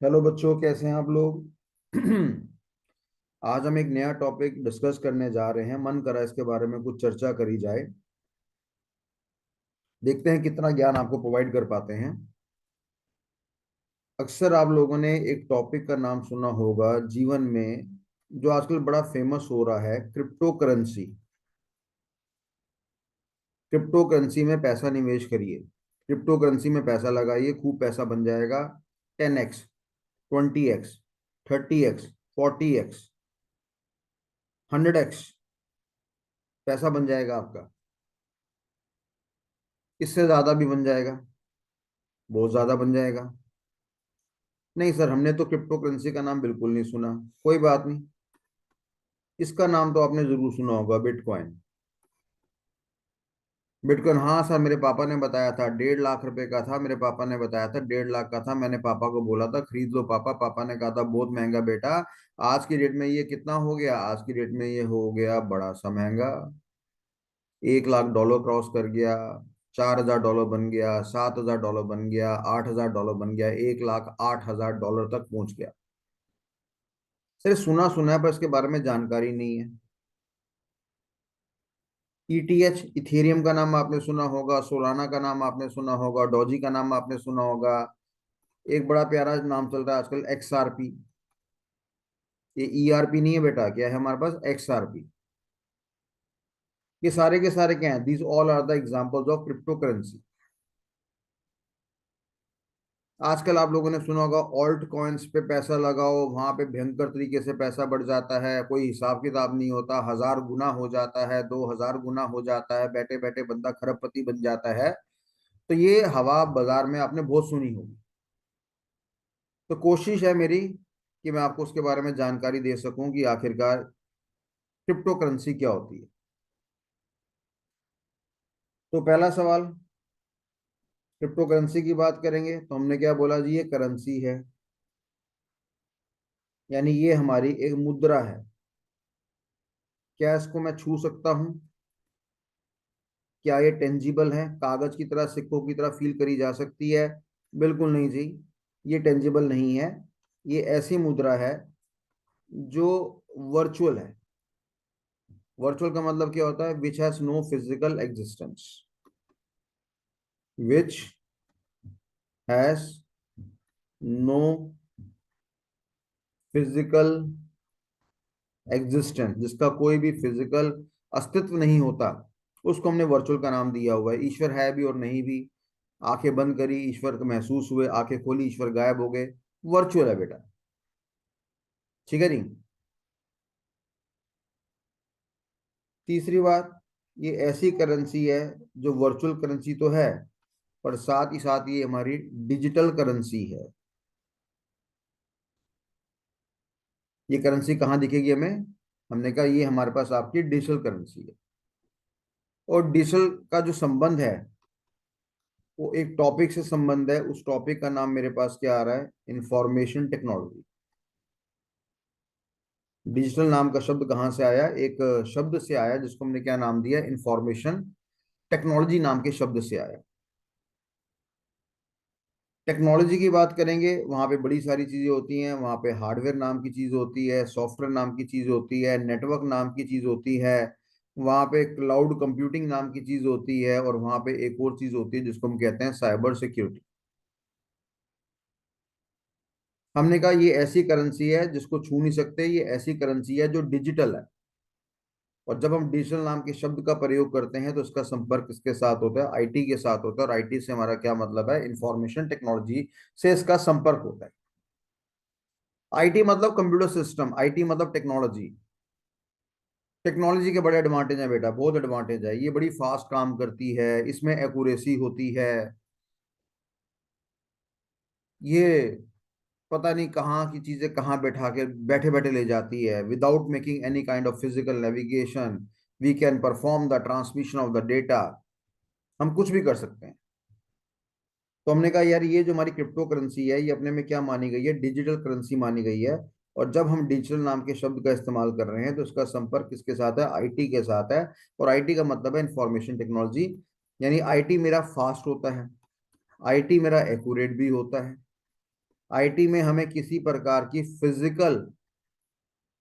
Hello बच्चों, कैसे हैं आप लोग? आज हम एक नया टॉपिक डिस्कस करने जा रहे हैं। मन करा इसके बारे में कुछ चर्चा करी जाए। देखते हैं कितना ज्ञान आपको प्रोवाइड कर पाते हैं। अक्सर आप लोगों ने एक टॉपिक का नाम सुना होगा जीवन में, जो आजकल बड़ा फेमस हो रहा है, क्रिप्टो करेंसी। क्रिप्टो करेंसी में पैसा निवेश करिए, क्रिप्टो करेंसी में पैसा लगाइए, खूब पैसा बन जाएगा। 10x, 20x, 30x, 40x, 100x पैसा बन जाएगा आपका। इससे ज्यादा भी बन जाएगा, बहुत ज्यादा बन जाएगा। नहीं सर, हमने तो क्रिप्टो करेंसी का नाम बिल्कुल नहीं सुना। कोई बात नहीं, इसका नाम तो आपने जरूर सुना होगा, बिटकॉइन। बिटकॉइन, हाँ सर, मेरे पापा ने बताया था 1.5 लाख रुपए का था। मेरे पापा ने बताया था 1.5 लाख का था। मैंने पापा को बोला था खरीद लो पापा। पापा ने कहा था बहुत महंगा बेटा। आज की डेट में ये कितना हो गया? आज की डेट में ये हो गया बड़ा सा महंगा। $1 लाख क्रॉस कर गया। $4,000 बन गया, $7,000 बन गया, $8,000 बन गया, $1,08,000 तक पहुंच गया। सिर्फ सुना सुना है, पर इसके बारे में जानकारी नहीं है। ईटीएच, इथेरियम का नाम आपने सुना होगा, सोलाना का नाम आपने सुना होगा, डॉजी का नाम आपने सुना होगा। एक बड़ा प्यारा नाम चल रहा है आजकल, एक्सआरपी। ये ईआरपी नहीं है बेटा, क्या है हमारे पास? एक्सआरपी। ये सारे के सारे क्या हैं? These all are the examples of crypto currency. आजकल आप लोगों ने सुना होगा ऑल्ट कॉइन्स पे पैसा लगाओ, वहां पे भयंकर तरीके से पैसा बढ़ जाता है, कोई हिसाब किताब नहीं होता। 1,000 गुना हो जाता है, 2,000 गुना हो जाता है, बैठे बैठे बंदा खरबपति बन जाता है। तो ये हवा बाजार में आपने बहुत सुनी होगी। तो कोशिश है मेरी कि मैं आपको उसके बारे में जानकारी दे सकूं कि आखिरकार क्रिप्टो करेंसी क्या होती है। तो पहला सवाल, क्रिप्टो करेंसी की बात करेंगे तो हमने क्या बोला जी? ये करेंसी है, यानी ये हमारी एक मुद्रा है। क्या इसको मैं छू सकता हूं? क्या ये टेंजिबल है? कागज की तरह, सिक्कों की तरह फील करी जा सकती है? बिल्कुल नहीं जी, ये टेंजिबल नहीं है। ये ऐसी मुद्रा है जो वर्चुअल है। वर्चुअल का मतलब क्या होता है? Which has no physical existence. Which has no physical existence, जिसका कोई भी फिजिकल अस्तित्व नहीं होता, उसको हमने वर्चुअल का नाम दिया हुआ है। ईश्वर है भी और नहीं भी। आंखें बंद करी, ईश्वर को महसूस हुए, आंखें खोली, ईश्वर गायब हो गए। वर्चुअल है बेटा। ठीक है जी। तीसरी बात, ये ऐसी करेंसी है जो वर्चुअल करेंसी तो है, पर साथ ही साथ ये हमारी डिजिटल करेंसी है। ये करेंसी कहाँ दिखेगी हमें? हमने कहा ये हमारे पास आपकी डिजिटल करेंसी है। और डिजिटल का जो संबंध है, वो एक टॉपिक से संबंध है। उस टॉपिक का नाम मेरे पास क्या आ रहा है? Information technology. डिजिटल नाम का शब्द कहाँ से आया? एक शब्द से आया जिसको हमने क्या नाम दिया? इंफॉर्मेशन टेक्नोलॉजी नाम के शब्द से आया। टेक्नोलॉजी की बात करेंगे, वहां पे बड़ी सारी चीजें होती हैं। वहां पे हार्डवेयर नाम की चीज होती है, सॉफ्टवेयर नाम की चीज होती है, नेटवर्क नाम की चीज होती है, वहां पे क्लाउड कंप्यूटिंग नाम की चीज होती है, और वहां पे एक और चीज होती है जिसको हम कहते हैं साइबर सिक्योरिटी। हमने कहा ये ऐसी करेंसी है जिसको छू नहीं सकते, ये ऐसी करेंसी है जो डिजिटल है। और जब हम डिजिटल नाम के शब्द का प्रयोग करते हैं तो इसका संपर्क किसके साथ होता है? आईटी के साथ होता है। और आईटी से हमारा क्या मतलब है? इंफॉर्मेशन टेक्नोलॉजी से इसका संपर्क होता है। आईटी मतलब कंप्यूटर सिस्टम, आईटी मतलब टेक्नोलॉजी। टेक्नोलॉजी के बड़े एडवांटेज हैं बेटा, बहुत एडवांटेज है। ये बड़ी फास्ट काम करती है, इसमें एक्यूरेसी होती है। ये पता नहीं कहाँ की चीजें कहाँ बैठा के बैठे बैठे ले जाती है। Without making any kind of physical navigation we can perform the transmission of the data. हम कुछ भी कर सकते हैं। तो हमने कहा यार ये जो हमारी क्रिप्टो करेंसी है, ये अपने में क्या मानी गई है? डिजिटल करेंसी मानी गई है। और जब हम डिजिटल नाम के शब्द का इस्तेमाल कर रहे हैं तो इसका संपर्क किसके साथ है? आईटी के साथ है। और आईटी का मतलब है इंफॉर्मेशन टेक्नोलॉजी। यानी आईटी मेरा फास्ट होता है, आईटी मेरा एक्यूरेट भी होता है, आईटी में हमें किसी प्रकार की फिजिकल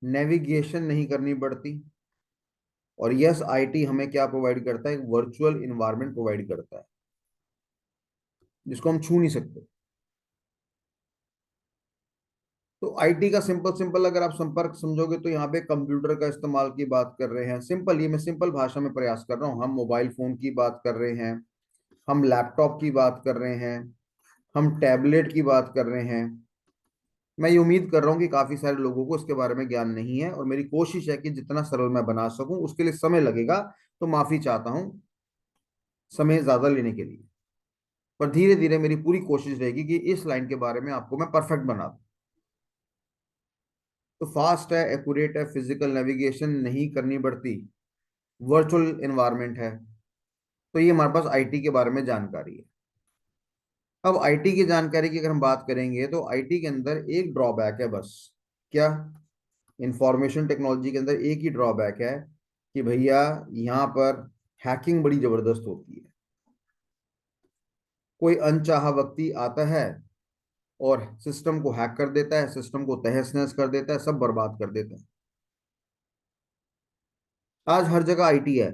नेविगेशन नहीं करनी पड़ती। और यस, आईटी हमें क्या प्रोवाइड करता है? एक वर्चुअल इन्वायरमेंट प्रोवाइड करता है जिसको हम छू नहीं सकते। तो आईटी का सिंपल सिंपल अगर आप संपर्क समझोगे तो यहाँ पे कंप्यूटर का इस्तेमाल की बात कर रहे हैं। सिंपल, ये मैं सिंपल भाषा में प्रयास कर रहा हूँ। हम मोबाइल फोन की बात कर रहे हैं, हम लैपटॉप की बात कर रहे हैं, हम टैबलेट की बात कर रहे हैं। मैं ये उम्मीद कर रहा हूँ कि काफी सारे लोगों को इसके बारे में ज्ञान नहीं है, और मेरी कोशिश है कि जितना सरल मैं बना सकूं। उसके लिए समय लगेगा, तो माफी चाहता हूँ समय ज्यादा लेने के लिए। पर धीरे धीरे मेरी पूरी कोशिश रहेगी कि इस लाइन के बारे में आपको मैं परफेक्ट बना दूं। तो फास्ट है, एक्यूरेट है, फिजिकल नेविगेशन नहीं करनी पड़ती, वर्चुअल एनवायरनमेंट है। तो ये हमारे पास आईटी के बारे में जानकारी है। अब आईटी की जानकारी की अगर हम बात करेंगे तो आईटी के अंदर एक ड्रॉबैक है बस। क्या? इंफॉर्मेशन टेक्नोलॉजी के अंदर एक ही ड्रॉबैक है कि भैया यहाँ पर हैकिंग बड़ी जबरदस्त होती है। कोई अनचाहा व्यक्ति आता है और सिस्टम को हैक कर देता है, सिस्टम को तहस नहस कर देता है, सब बर्बाद कर देता है। आज हर जगह आईटी है।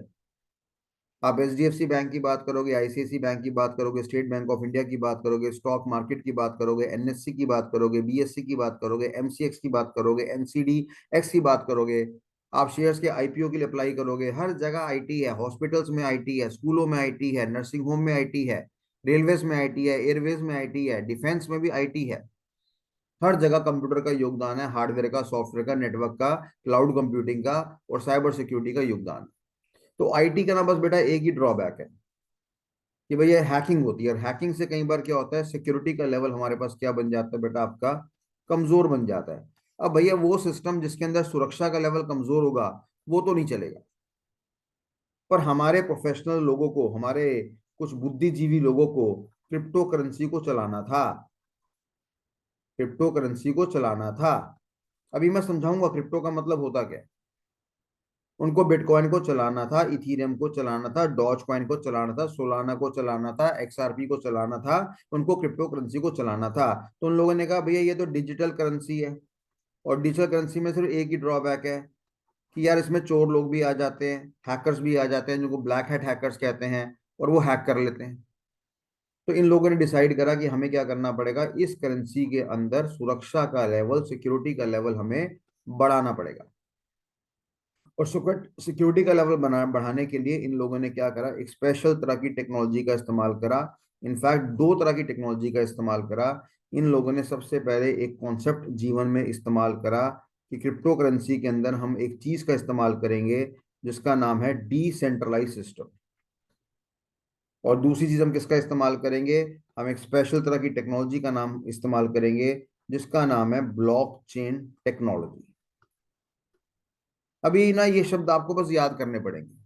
आप एचडीएफसी बैंक की बात करोगे, आईसीआईसी बैंक की बात करोगे, स्टेट बैंक ऑफ इंडिया की बात करोगे, स्टॉक मार्केट की बात करोगे, एनएससी की बात करोगे, बीएससी की बात करोगे, एमसीएक्स की बात करोगे, एनसीडी एक्स की बात करोगे, आप शेयर्स के आईपीओ के लिए अप्लाई करोगे, हर जगह आईटी है। हॉस्पिटल्स में आईटी है, स्कूलों में आईटी है, नर्सिंग होम में आईटी है, रेलवेज में आईटी है, एयरवेज में आईटी है, डिफेंस में भी आईटी है। हर जगह कंप्यूटर का योगदान है, हार्डवेयर का, सॉफ्टवेयर का, नेटवर्क का, क्लाउड कंप्यूटिंग का और साइबर सिक्योरिटी का योगदान। तो आईटी का ना बस बेटा एक ही ड्रॉबैक है कि भैया हैकिंग होती है। और हैकिंग से कई बार क्या होता है, सिक्योरिटी का लेवल हमारे पास क्या बन जाता है बेटा, आपका कमजोर बन जाता है। अब भैया वो सिस्टम जिसके अंदर सुरक्षा का लेवल कमजोर होगा वो तो नहीं चलेगा। पर हमारे प्रोफेशनल लोगों को, हमारे कुछ बुद्धिजीवी लोगों को क्रिप्टो करेंसी को चलाना था। क्रिप्टो करेंसी को चलाना था। अभी मैं समझाऊंगा क्रिप्टो का मतलब होता क्या है। उनको बिटकॉइन को चलाना था, इथीरियम को चलाना था, डॉज कॉइन को चलाना था, सोलाना को चलाना था, एक्सआरपी को चलाना था। उनको क्रिप्टो करेंसी को चलाना था। तो उन लोगों ने कहा भैया ये तो डिजिटल करेंसी है, और डिजिटल करेंसी में सिर्फ एक ही ड्रॉबैक है कि यार इसमें चोर लोग भी आ जाते हैं, हैकर्स भी आ जाते हैं, जिनको ब्लैक हैट हैकर्स कहते हैं, और वो हैक कर लेते हैं। तो इन लोगों ने डिसाइड करा कि हमें क्या करना पड़ेगा, इस करेंसी के अंदर सुरक्षा का लेवल, सिक्योरिटी का लेवल हमें बढ़ाना पड़ेगा। और सिक्योरिटी का लेवल बढ़ाने के लिए इन लोगों ने क्या करा, एक स्पेशल तरह की टेक्नोलॉजी का इस्तेमाल करा। इनफैक्ट दो तरह की टेक्नोलॉजी का इस्तेमाल करा। इन लोगों ने सबसे पहले एक कॉन्सेप्ट जीवन में इस्तेमाल करा कि क्रिप्टो करेंसी के अंदर हम एक चीज का इस्तेमाल करेंगे जिसका नाम है डिसेंट्रलाइज सिस्टम। और दूसरी चीज हम किसका इस्तेमाल करेंगे, हम एक स्पेशल तरह की टेक्नोलॉजी का नाम इस्तेमाल करेंगे जिसका नाम है ब्लॉकचेन टेक्नोलॉजी। अभी ना ये शब्द आपको बस याद करने पड़ेंगे।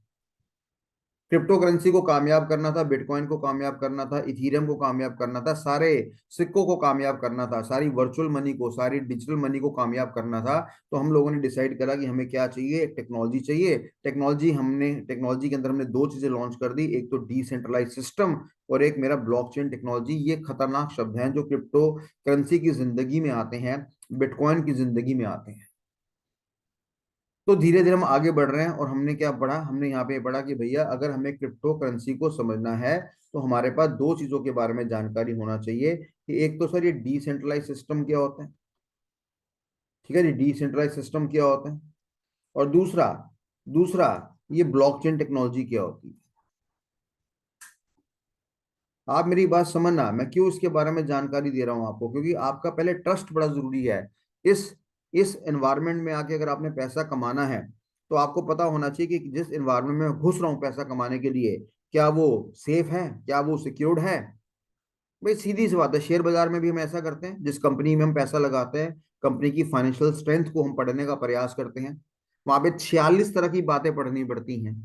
क्रिप्टो करेंसी को कामयाब करना था, बिटकॉइन को कामयाब करना था, इथीरियम को कामयाब करना था, सारे सिक्कों को कामयाब करना था, सारी वर्चुअल मनी को, सारी डिजिटल मनी को कामयाब करना था। तो हम लोगों ने डिसाइड करा कि हमें क्या चाहिए, एक टेक्नोलॉजी चाहिए। टेक्नोलॉजी के अंदर हमने दो चीजें लॉन्च कर दी, एक तो डिसेंट्रलाइज सिस्टम और एक मेरा ब्लॉकचेन टेक्नोलॉजी। ये खतरनाक शब्द हैं जो क्रिप्टो करेंसी की जिंदगी में आते हैं, बिटकॉइन की जिंदगी में आते हैं। तो धीरे धीरे हम आगे बढ़ रहे हैं, और हमने क्या पढ़ा, हमने यहाँ पे पढ़ा कि भैया अगर हमें क्रिप्टो करेंसी को समझना है तो हमारे पास दो चीजों के बारे में जानकारी होना चाहिए कि एक तो सर ये डिसेंट्रलाइज सिस्टम क्या होता है। ठीक है जी, डिसेंट्रलाइज सिस्टम क्या होता है। और दूसरा दूसरा ये ब्लॉकचेन टेक्नोलॉजी क्या होती है। आप मेरी बात समझना, मैं क्यों इसके बारे में जानकारी दे रहा हूं आपको, क्योंकि आपका पहले ट्रस्ट बड़ा जरूरी है। इस इस एनवायरनमेंट में आके अगर आपने पैसा कमाना है तो आपको पता होना चाहिए कि जिस एनवायरनमेंट में मैं घुस रहा हूं पैसा कमाने के लिए, क्या वो सेफ है, क्या वो सिक्योर्ड है। भाई सीधी सी बात है, शेयर बाजार में भी हम ऐसा करते हैं। जिस कंपनी में हम पैसा लगाते हैं, कंपनी की फाइनेंशियल स्ट्रेंथ को हम पढ़ने का प्रयास करते हैं। वहां पे 46 तरह की बातें पढ़नी पड़ती हैं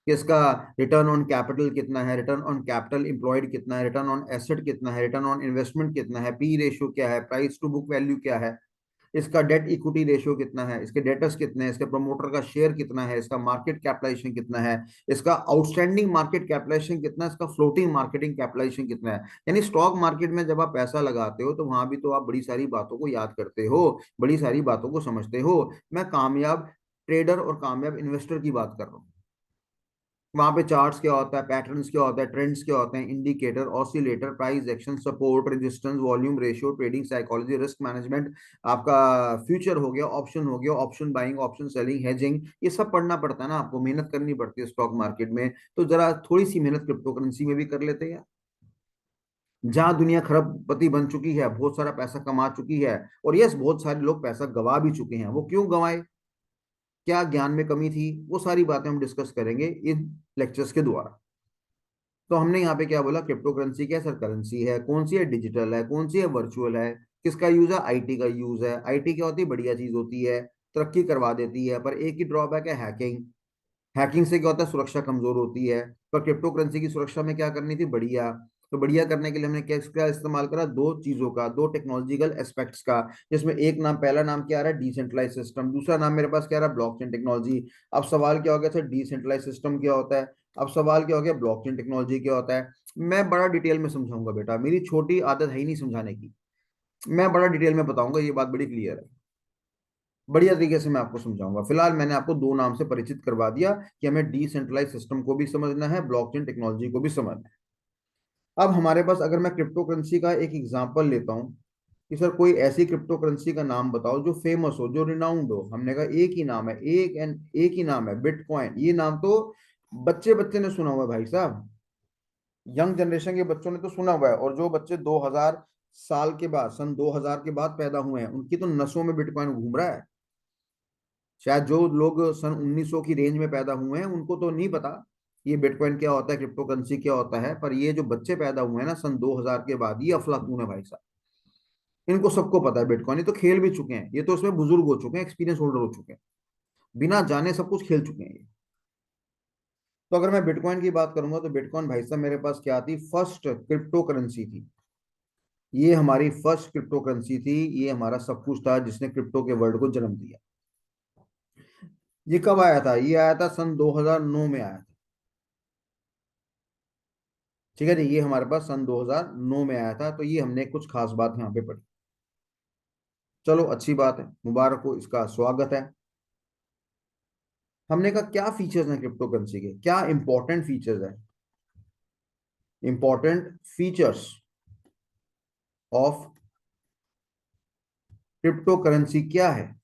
कि इसका रिटर्न ऑन कैपिटल कितना है, रिटर्न ऑन कैपिटल एम्प्लॉयड कितना है, रिटर्न ऑन एसेट कितना है, रिटर्न ऑन इन्वेस्टमेंट कितना है, पी रेशियो क्या है, प्राइस टू बुक वैल्यू क्या है। इसका डेट इक्विटी रेशियो कितना है, इसके डेटर्स कितने हैं, इसके प्रमोटर का शेयर कितना है, इसका मार्केट कैपिटलाइजेशन कितना है, इसका आउटस्टैंडिंग मार्केट कैपिटलाइजेशन कितना है, इसका फ्लोटिंग मार्केटिंग कैपिटलाइजेशन कितना है। यानी स्टॉक मार्केट में जब आप पैसा लगाते हो तो वहां भी तो आप बड़ी सारी बातों को याद करते हो, बड़ी सारी बातों को समझते हो। मैं कामयाब ट्रेडर और कामयाब इन्वेस्टर की बात कर रहा हूँ। वहां पे चार्ट्स क्या होता है, पैटर्न्स क्या होता है, ट्रेंड्स क्या होते हैं, indicator, oscillator, price action, support, resistance, volume ratio, trading psychology, risk management, आपका फ्यूचर हो गया, ऑप्शन हो गया, option buying, option selling, hedging, ये सब पढ़ना पड़ता है ना, आपको मेहनत करनी पड़ती है स्टॉक मार्केट में। तो जरा थोड़ी सी मेहनत क्रिप्टो करेंसी में भी कर लेते हैं। जहां दुनिया खरबपति बन चुकी है, बहुत सारा पैसा कमा चुकी है, और यस बहुत सारे लोग पैसा गवा भी चुके हैं, वो क्यों गंवाए, क्या ज्ञान में कमी थी, वो सारी बातें हम डिस्कस करेंगे इन लेक्चर्स के द्वारा। तो हमने यहाँ पे क्या बोला, क्रिप्टो करेंसी क्या सर करेंसी है, कौन सी है डिजिटल है, कौन सी है वर्चुअल है, किसका यूज है, आईटी का यूज है। आईटी क्या होती है, बढ़िया चीज होती है, तरक्की करवा देती है, पर एक ही ड्रॉबैक है, हैकिंग। हैकिंग से क्या होता है, सुरक्षा कमजोर होती है। पर क्रिप्टो करेंसी की सुरक्षा में क्या करनी थी, बढ़िया। तो बढ़िया करने के लिए हमने क्या क्या इस्तेमाल करा, दो चीजों का, दो टेक्नोलॉजिकल एस्पेक्ट्स का, जिसमें एक नाम, पहला नाम क्या आ रहा है, डिसेंट्रलाइज सिस्टम, दूसरा नाम मेरे पास क्या आ रहा है, ब्लॉकचेन टेक्नोलॉजी। अब सवाल क्या हो गया सर, डिसेंट्रलाइज सिस्टम क्या होता है, अब सवाल क्या हो गया, ब्लॉकचेन टेक्नोलॉजी क्या होता है। मैं बड़ा डिटेल में समझाऊंगा बेटा, मेरी छोटी आदत है ही नहीं समझाने की, मैं बड़ा डिटेल में बताऊंगा, ये बात बड़ी क्लियर है, बढ़िया तरीके से मैं आपको समझाऊंगा। फिलहाल मैंने आपको दो नाम से परिचित करवा दिया कि हमें डिसेंट्रलाइज सिस्टम को भी समझना है, ब्लॉकचेन टेक्नोलॉजी को भी समझना है। अब हमारे पास अगर मैं क्रिप्टो करेंसी का एक एग्जांपल लेता हूं कि सर कोई ऐसी क्रिप्टो करेंसी का नाम बताओ जो फेमस हो, जो रिनाउंड हो। हमने कहा एक ही नाम है, एक ही नाम है, बिटकॉइन। ये नाम तो बच्चे बच्चे ने सुना हुआ है भाई साहब, यंग जनरेशन के बच्चों ने तो सुना हुआ है, और जो बच्चे 2000 साल के बाद, सन 2000 के बाद पैदा हुए हैं, उनकी तो नसों में बिटकॉइन घूम रहा है। शायद जो लोग सन 1900 की रेंज में पैदा हुए हैं उनको तो नहीं पता ये बिटकॉइन क्या होता है, क्रिप्टो करेंसी क्या होता है, पर ये जो बच्चे पैदा हुए हैं ना सन 2000 के बाद, ये अफलातून है भाई साहब, इनको सबको पता है बिटकॉइन, ये तो खेल भी चुके हैं, ये तो उसमें बुजुर्ग हो चुके हैं, एक्सपीरियंस होल्डर हो चुके हैं, बिना जाने सब कुछ खेल चुके हैं ये। तो अगर मैं बिटकॉइन की बात करूंगा तो बिटकॉइन भाई साहब मेरे पास क्या थी, फर्स्ट क्रिप्टो करेंसी थी। ये हमारी फर्स्ट क्रिप्टो करेंसी थी, ये हमारा सब कुछ था जिसने क्रिप्टो के वर्ल्ड को जन्म दिया। ये कब आया था, ये आया था सन 2009 में आया था। ठीक है जी, ये हमारे पास सन 2009 में आया था, तो ये हमने कुछ खास बात यहाँ पे पढ़ी। चलो अच्छी बात है, मुबारक हो, इसका स्वागत है। हमने कहा क्या फीचर्स हैं क्रिप्टो करेंसी के, क्या इंपॉर्टेंट फीचर्स हैं, important features of crypto currency क्या है।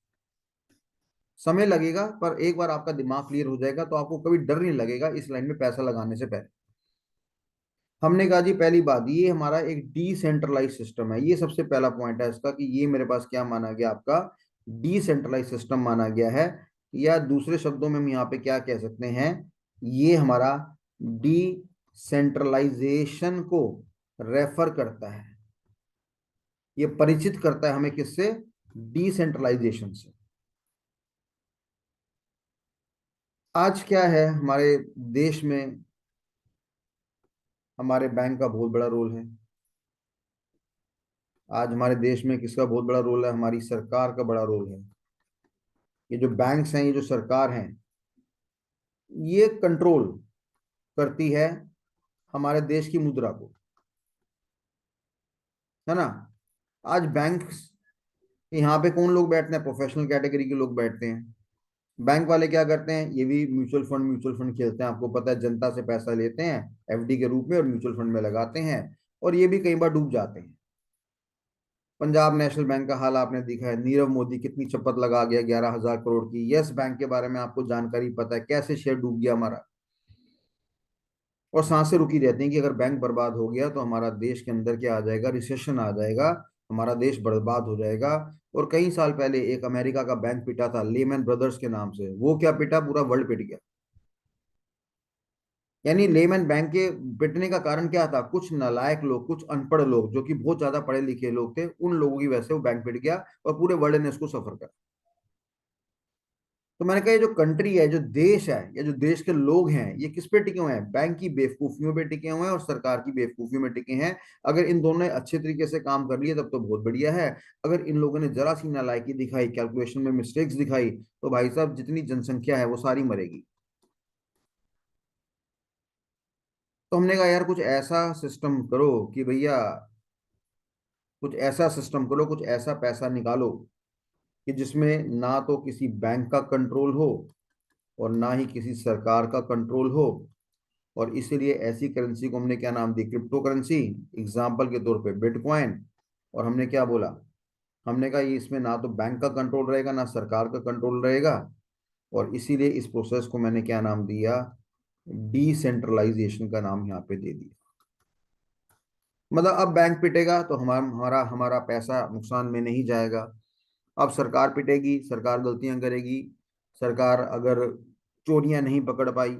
समय लगेगा, पर एक बार आपका दिमाग क्लियर हो जाएगा तो आपको कभी डर नहीं लगेगा इस लाइन में पैसा लगाने से पहले। हमने कहा जी पहली बात, ये हमारा एक डिसेंट्रलाइज सिस्टम है, ये सबसे पहला पॉइंट है इसका, कि ये मेरे पास क्या माना गया, आपका डिसेंट्रलाइज सिस्टम माना गया है। या दूसरे शब्दों में हम यहाँ पे क्या कह सकते हैं, ये हमारा डिसेंट्रलाइजेशन को रेफर करता है, ये परिचित करता है हमें किससे, डिसेंट्रलाइजेशन से। आज क्या है हमारे देश में, हमारे बैंक का बहुत बड़ा रोल है। आज हमारे देश में किसका बहुत बड़ा रोल है, हमारी सरकार का बड़ा रोल है। ये जो बैंक्स हैं, ये जो सरकार हैं, ये कंट्रोल करती है हमारे देश की मुद्रा को, है ना। आज बैंक, यहाँ पे कौन लोग बैठते हैं, प्रोफेशनल कैटेगरी के लोग बैठते हैं। बैंक वाले क्या करते हैं, ये भी म्यूचुअल फंड खेलते हैं, आपको पता है, जनता से पैसा लेते हैं एफडी के रूप में और म्यूचुअल फंड में लगाते हैं, और ये भी कई बार डूब जाते हैं। पंजाब नेशनल बैंक का हाल आपने देखा है, नीरव मोदी कितनी चपत लगा गया, 11,000 करोड़ की। यस बैंक के बारे में आपको जानकारी पता है, कैसे शेयर डूब गया हमारा, और सांसें रुकी रहती हैं कि अगर बैंक बर्बाद हो गया तो हमारा देश के अंदर क्या आ जाएगा, रिसेशन आ जाएगा, हमारा देश बर्बाद हो जाएगा। और कई साल पहले एक अमेरिका का बैंक पिटा था लेमैन ब्रदर्स के नाम से, वो क्या पिटा, पूरा वर्ल्ड पिट गया। यानी लेमैन बैंक के पिटने का कारण क्या था, कुछ नालायक लोग, कुछ अनपढ़ लोग जो कि बहुत ज्यादा पढ़े लिखे लोग थे, उन लोगों की वजह से वो बैंक पिट गया और पूरे वर्ल्ड ने उसको सफर करा। तो मैंने कहा ये जो कंट्री है, जो देश है, या जो देश के लोग हैं, ये किस पे टिके हुए हैं? बैंक की बेवकूफियों पे टिके हुए हैं और सरकार की बेवकूफियों में टिके हैं। अगर इन दोनों ने अच्छे तरीके से काम कर लिया तब तो बहुत बढ़िया है। अगर इन लोगों ने जरा सी नालायकी दिखाई, कैलकुलेशन में मिस्टेक्स दिखाई, तो भाई साहब जितनी जनसंख्या है वो सारी मरेगी। तो हमने कहा यार कुछ ऐसा सिस्टम करो कि भैया, कुछ ऐसा सिस्टम करो, कुछ ऐसा पैसा निकालो कि जिसमें ना तो किसी बैंक का कंट्रोल हो और ना ही किसी सरकार का कंट्रोल हो। और इसीलिए ऐसी करेंसी को हमने क्या नाम दी? Crypto currency. एग्जाम्पल के तौर पे बिटकॉइन। और हमने क्या बोला? हमने कहा ये इसमें ना तो बैंक का कंट्रोल रहेगा ना सरकार का कंट्रोल रहेगा। और इसीलिए इस प्रोसेस को मैंने क्या नाम दिया? डिसेंट्रलाइजेशन का नाम यहाँ पे दे दिया। मतलब अब बैंक पिटेगा तो हमारा हमारा हमारा पैसा नुकसान में नहीं जाएगा। अब सरकार पिटेगी, सरकार गलतियां करेगी, सरकार अगर चोरियां नहीं पकड़ पाई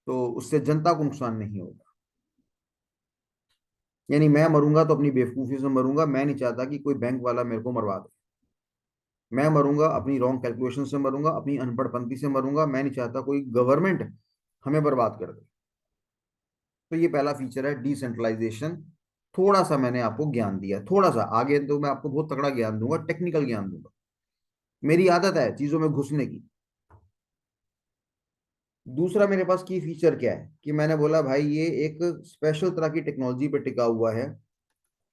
तो उससे जनता को नुकसान नहीं होगा। यानी मैं मरूंगा तो अपनी बेवकूफी से मरूंगा। मैं नहीं चाहता कि कोई बैंक वाला मेरे को मरवा दे। मैं मरूंगा अपनी रॉन्ग कैलकुलेशन से, मरूंगा अपनी अनपढ़पंती से, मरूंगा। मैं नहीं चाहता कोई गवर्नमेंट हमें बर्बाद कर दे। तो ये पहला फीचर है डिसेंट्रलाइजेशन। थोड़ा सा मैंने आपको ज्ञान दिया, थोड़ा सा। आगे तो मैं आपको बहुत तगड़ा ज्ञान दूंगा, टेक्निकल ज्ञान दूंगा। मेरी आदत है चीजों में घुसने की। दूसरा मेरे पास की फीचर क्या है कि मैंने बोला भाई ये एक स्पेशल तरह की टेक्नोलॉजी पे टिका हुआ है।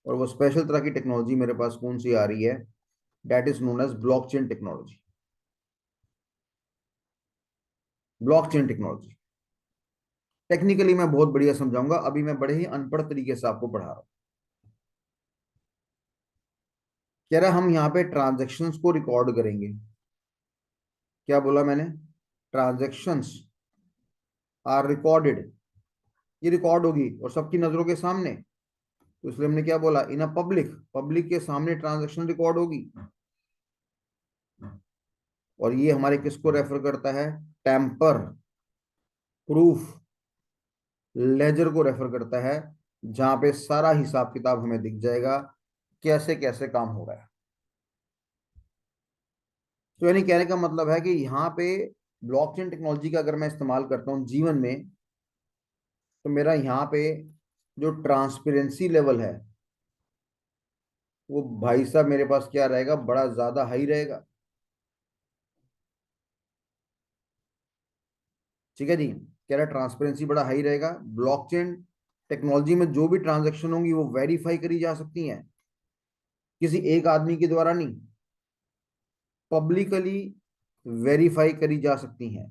और वो स्पेशल तरह की टेक्नोलॉजी मेरे पास कौन सी आ रही है? That is known as blockchain technology. Blockchain technology technically मैं बहुत बढ़िया समझाऊंगा, अभी मैं बड़े ही अनपढ़ तरीके से आपको पढ़ा रहा हूं। कह रहा हम यहाँ पे ट्रांजैक्शंस को रिकॉर्ड करेंगे। क्या बोला मैंने? Transactions are recorded. ये रिकॉर्ड होगी और सबकी नजरों के सामने। तो इसलिए हमने क्या बोला? इन अ पब्लिक, पब्लिक के सामने ट्रांजैक्शन रिकॉर्ड होगी। और ये हमारे किसको रेफर करता है? टेम्पर प्रूफ लेजर को रेफर करता है, जहां पे सारा हिसाब किताब हमें दिख जाएगा, कैसे कैसे काम हो रहा है। तो यानी कहने का मतलब है कि यहाँ पे ब्लॉकचेन टेक्नोलॉजी का अगर मैं इस्तेमाल करता हूँ जीवन में, तो मेरा यहाँ पे जो ट्रांसपेरेंसी लेवल है वो भाई साहब मेरे पास क्या रहेगा? बड़ा ज्यादा हाई रहेगा। ठीक है जी। कह रहा ट्रांसपेरेंसी बड़ा हाई रहेगा। ब्लॉकचेन टेक्नोलॉजी में जो भी ट्रांजैक्शन होंगी वो वेरीफाई करी जा सकती हैं, किसी एक आदमी के द्वारा नहीं, पब्लिकली वेरीफाई करी जा सकती हैं।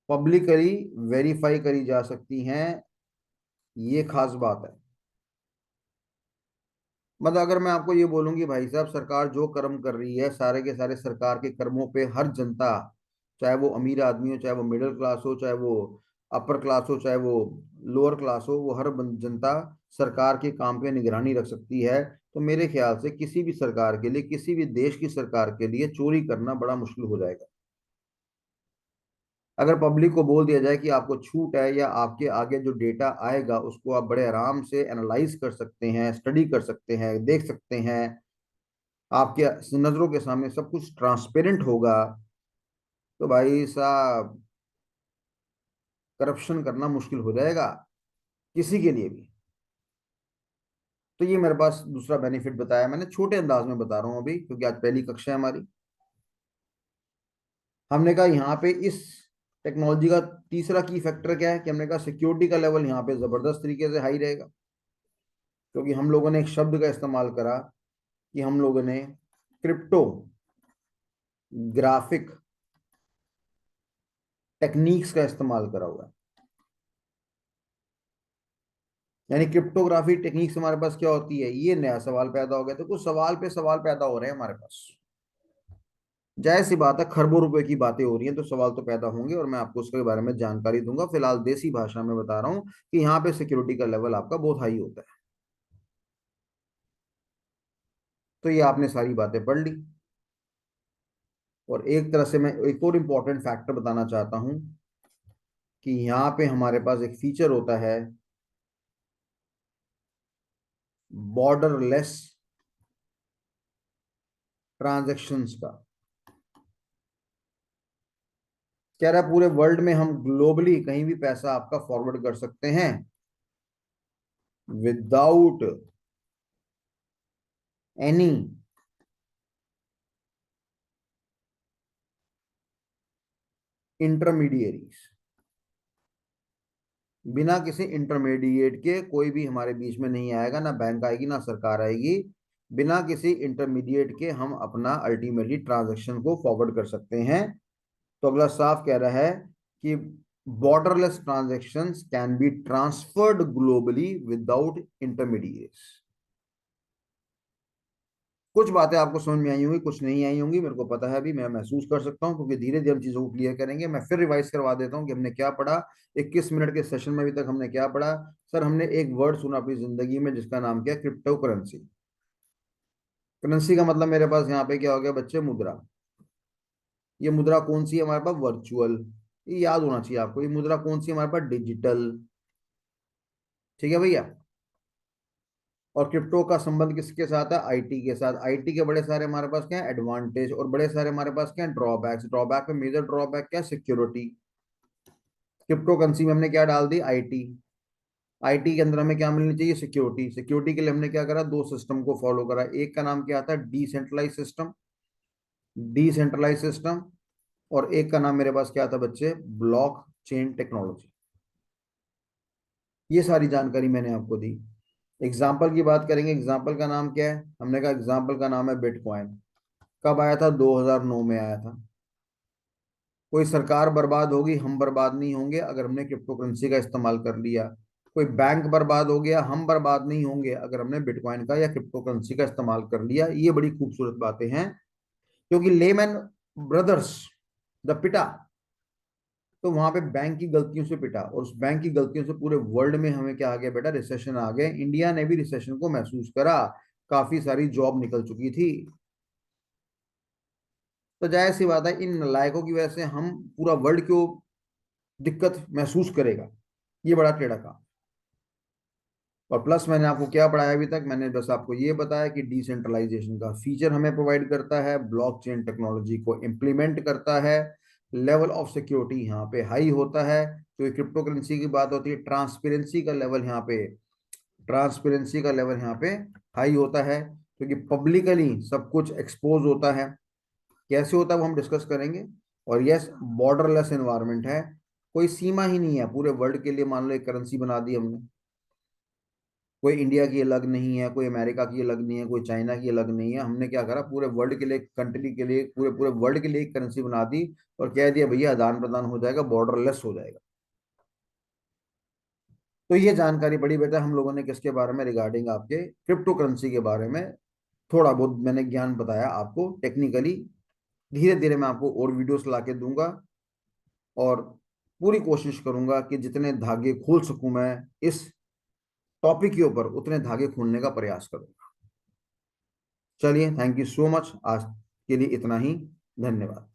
पब्लिकली वेरीफाई करी जा सकती हैं, ये खास बात है। मतलब अगर मैं आपको ये बोलूंगी भाई साहब सरकार जो कर्म कर रही है, सारे के सारे सरकार के कर्मों पे हर जनता, चाहे वो अमीर आदमी हो, चाहे वो मिडिल क्लास हो, चाहे वो अपर क्लास हो, चाहे वो लोअर क्लास हो, वो हर जनता सरकार के काम पे निगरानी रख सकती है। तो मेरे ख्याल से किसी भी सरकार के लिए, किसी भी देश की सरकार के लिए चोरी करना बड़ा मुश्किल हो जाएगा। अगर पब्लिक को बोल दिया जाए कि आपको छूट है, या आपके आगे जो डेटा आएगा उसको आप बड़े आराम से एनालाइज कर सकते हैं, स्टडी कर सकते हैं, देख सकते हैं, आपके नजरों के सामने सब कुछ ट्रांसपेरेंट होगा, तो भाई साहब करप्शन करना मुश्किल हो जाएगा किसी के लिए भी। तो ये मेरे पास दूसरा बेनिफिट बताया मैंने, छोटे अंदाज में बता रहा हूँ अभी क्योंकि आज पहली कक्षा है हमारी। हमने कहा यहाँ पे इस टेक्नोलॉजी का तीसरा की फैक्टर क्या है कि हमने कहा सिक्योरिटी का लेवल यहाँ पे जबरदस्त तरीके से हाई रहेगा। क्योंकि हम लोगों ने एक शब्द का इस्तेमाल करा कि हम लोगों ने क्रिप्टो ग्राफिक टेक्निक्स का इस्तेमाल करा हुआ है। यानी क्रिप्टोग्राफी टेक्निक्स हमारे पास क्या होती है? ये नया सवाल पैदा हो गया। तो कुछ सवाल पे सवाल पैदा हो रहे हैं हमारे पास। जाहिर सी बात है, खरबों रुपए की बातें हो रही हैं तो सवाल तो पैदा होंगे, और मैं आपको उसके बारे में जानकारी दूंगा। फिलहाल देसी भाषा में बता रहा हूँ कि यहाँ पे सिक्योरिटी का लेवल आपका बहुत हाई होता है। तो ये आपने सारी बातें पढ़ ली। और एक तरह से मैं एक और इम्पोर्टेंट फैक्टर बताना चाहता हूँ कि यहाँ पे हमारे पास एक फीचर होता है बॉर्डरलेस ट्रांजैक्शंस का। कह रहा है पूरे वर्ल्ड में हम ग्लोबली कहीं भी पैसा आपका फॉरवर्ड कर सकते हैं विदाउट एनी इंटरमीडिएरीज। बिना किसी इंटरमीडिएट के कोई भी हमारे बीच में नहीं आएगा, ना बैंक आएगी ना सरकार आएगी। बिना किसी इंटरमीडिएट के हम अपना अल्टीमेटली ट्रांजैक्शन को फॉरवर्ड कर सकते हैं। तो अगला साफ कह रहा है कि borderless transactions can be transferred globally without intermediates. कुछ बातें आपको समझ में आई होंगी, कुछ नहीं आई होंगी, मेरे को पता है, अभी मैं महसूस कर सकता हूँ, क्योंकि धीरे धीरे हम चीजों को क्लियर करेंगे। मैं फिर रिवाइज करवा देता हूँ कि हमने क्या पढ़ा। 21 मिनट के सेशन में अभी तक हमने क्या पढ़ा। सर हमने एक वर्ड सुना अपनी जिंदगी में जिसका नाम क्या, क्रिप्टो करेंसी। करेंसी का मतलब मेरे पास यहाँ पे क्या हो गया बच्चे, मुद्रा। ये मुद्रा कौन सी है हमारे पास, वर्चुअल। ये याद होना चाहिए आपको। ये मुद्रा कौन सी है हमारे पास, डिजिटल। ठीक है भैया। और क्रिप्टो का संबंध किसके साथ है, आईटी के साथ। आईटी के बड़े सारे हमारे पास क्या है, एडवांटेज, और बड़े सारे हमारे पास क्या है, ड्रॉबैक्स। ड्रॉबैक में मेजर ड्रॉबैक क्या है, सिक्योरिटी। क्रिप्टो करेंसी में हमने क्या डाल दी, आईटी। आईटी के अंदर हमें क्या मिलनी चाहिए, सिक्योरिटी। सिक्योरिटी के लिए हमने क्या करा, दो सिस्टम को फॉलो करा। एक का नाम क्या आता है, डिसेंट्रलाइज सिस्टम। Decentralise system. और एक का नाम मेरे पास क्या था बच्चे, ब्लॉक चेन टेक्नोलॉजी। ये सारी जानकारी मैंने आपको दी। एग्जाम्पल की बात करेंगे, एग्जाम्पल का नाम क्या है, हमने कहा एग्जाम्पल का नाम है बिटकॉइन। कब आया था, 2009 में आया था। कोई सरकार बर्बाद होगी, हम बर्बाद नहीं होंगे अगर हमने क्रिप्टो करेंसी का इस्तेमाल कर लिया। कोई बैंक बर्बाद हो गया, हम बर्बाद नहीं होंगे अगर हमने बिटकॉइन का या क्रिप्टो करेंसी का इस्तेमाल कर लिया। ये बड़ी खूबसूरत बातें हैं, क्योंकि लेमैन ब्रदर्स द पिटा, तो वहां पे बैंक की गलतियों से पिटा, और उस बैंक की गलतियों से पूरे वर्ल्ड में हमें क्या आ गया बेटा, रिसेशन आ गए। इंडिया ने भी रिसेशन को महसूस करा, काफी सारी जॉब निकल चुकी थी। तो जाहिर सी बात है इन नालायकों की वजह से हम, पूरा वर्ल्ड क्यों दिक्कत महसूस करेगा। ये बड़ा टेढ़ा काम। और प्लस मैंने आपको क्या पढ़ाया अभी तक, मैंने बस आपको ये बताया कि डिसेंट्रलाइजेशन का फीचर हमें प्रोवाइड करता है, ब्लॉकचेन टेक्नोलॉजी को इम्प्लीमेंट करता है, लेवल ऑफ सिक्योरिटी यहाँ पे हाई होता है। तो क्रिप्टो करेंसी की बात होती है, ट्रांसपेरेंसी का लेवल यहाँ पे, ट्रांसपेरेंसी का लेवल यहाँ पे हाई होता है, क्योंकि पब्लिकली सब कुछ एक्सपोज होता है। कैसे होता है वो हम डिस्कस करेंगे। और यस, बॉर्डरलेस एनवायरनमेंट है, कोई सीमा ही नहीं है पूरे वर्ल्ड के लिए। मान लो एक करेंसी बना दी हमने, कोई इंडिया की अलग नहीं है, कोई अमेरिका की अलग नहीं है, कोई चाइना की अलग नहीं है। हमने क्या करा, पूरे वर्ल्ड के लिए, कंट्री के लिए, पूरे पूरे वर्ल्ड के लिए एक करेंसी बना दी, और कह दिया भैया आदान प्रदान हो जाएगा, बॉर्डरलेस हो जाएगा। तो ये जानकारी पड़ी बेटा हम लोगों ने किसके बारे में, रिगार्डिंग आपके क्रिप्टो करेंसी के बारे में। थोड़ा बहुत मैंने ज्ञान बताया आपको टेक्निकली। धीरे धीरे मैं आपको और वीडियोस ला के दूंगा, और पूरी कोशिश करूंगा कि जितने धागे खोल सकूं मैं इस टॉपिक के ऊपर, उतने धागे खोलने का प्रयास करूंगा। चलिए, थैंक यू सो मच, आज के लिए इतना ही। धन्यवाद।